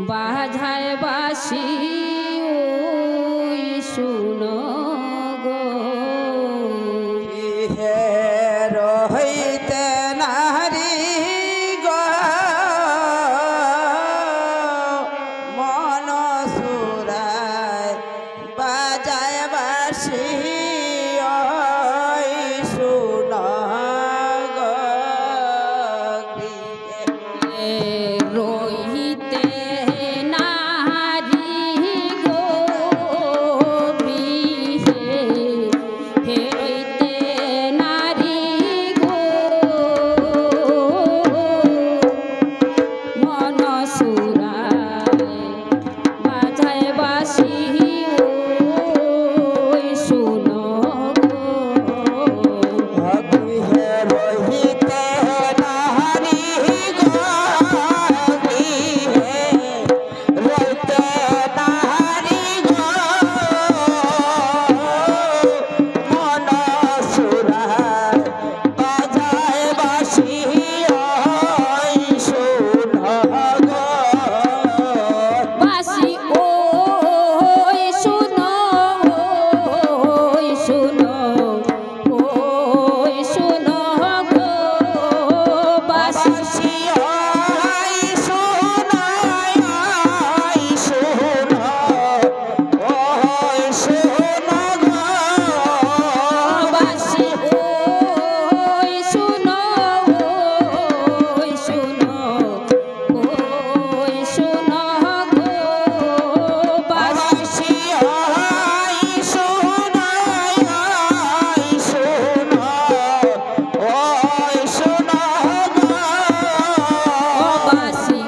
বাজায় বাঁশি ওই শুনো গো হে রহিতে নারী গো মন সুরায় বাজায় বাঁশি ওই শুনো গো রহিতে নারী গো গৃহে হে রহিতে নারী গো মন সুরায় বাজায় বাঁশি ওই শুনো গো হে রহিতে নারী গো হে রহিতে নারী গো মন সুরায় বাজায় বাঁশি ওই শুনো গো বাঁশি ওই শুনো ওই শুনো ওই শুনো গো বাঁশি বাঁশি ওই শুনো ওই শুনো ওই শুনো গো বাঁশি ওই শুনো ওই শুনো ওই শুনো গো বাঁশি বাঁশি ওই শুনো ওই শুনো ওই শুনো গো বাঁশি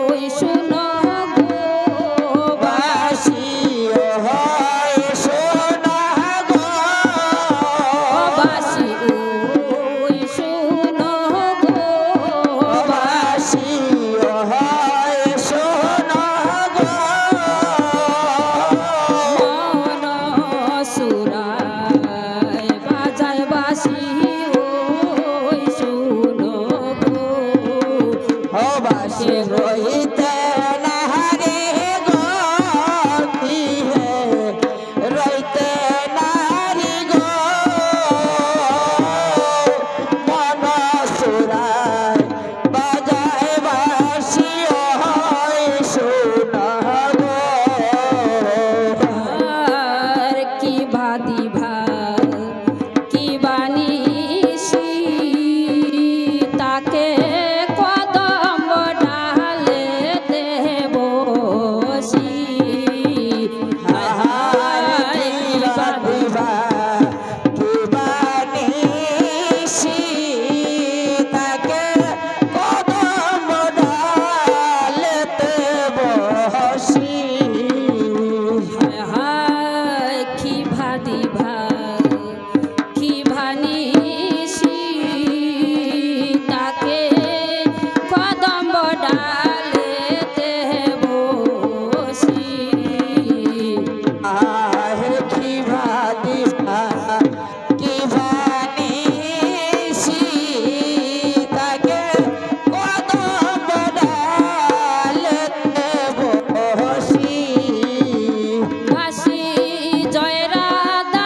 ওই শুনো গো বাঁশি ওই শুনো গো বাঁশি ওই শুনো গো বাঁশি ওই শুনো গো মন সুরায় বাজায় বাঁশি ওই শুনো গো ও বাঁশি রহিতে নারী গো হে রহিতে নারী গো মন সুরায় বাজায় বাঁশি ওই শুনো গো আর কি ভাদি ভাই কি বানিসি তাকে কদম ডালে দেবসি হায় দিবা কিবানিসি তাকে কদম ডালেতে বসি হায় কি ভাদি ভাই কি ভানিসি তাকে কদম ডালে দেবসি আহে কিবানিসি তাকে কদম ডালেতে বসি বাঁশি জয় রাধা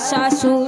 শাশুড়ি